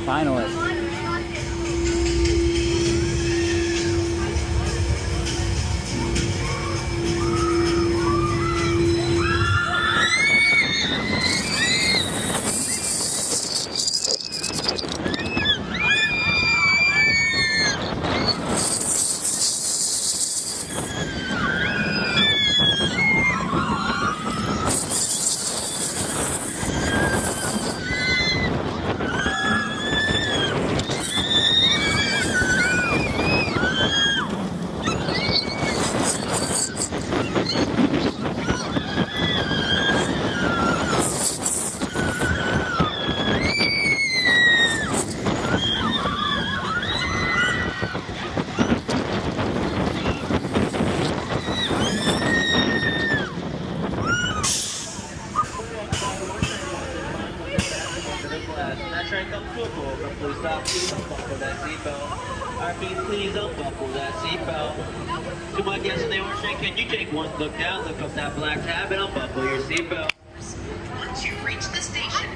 finalists. Please unbuckle that seatbelt. To my guests in the orange train, can you take one look down, look up that black tab, and unbuckle your seatbelt? Once you've reached the station,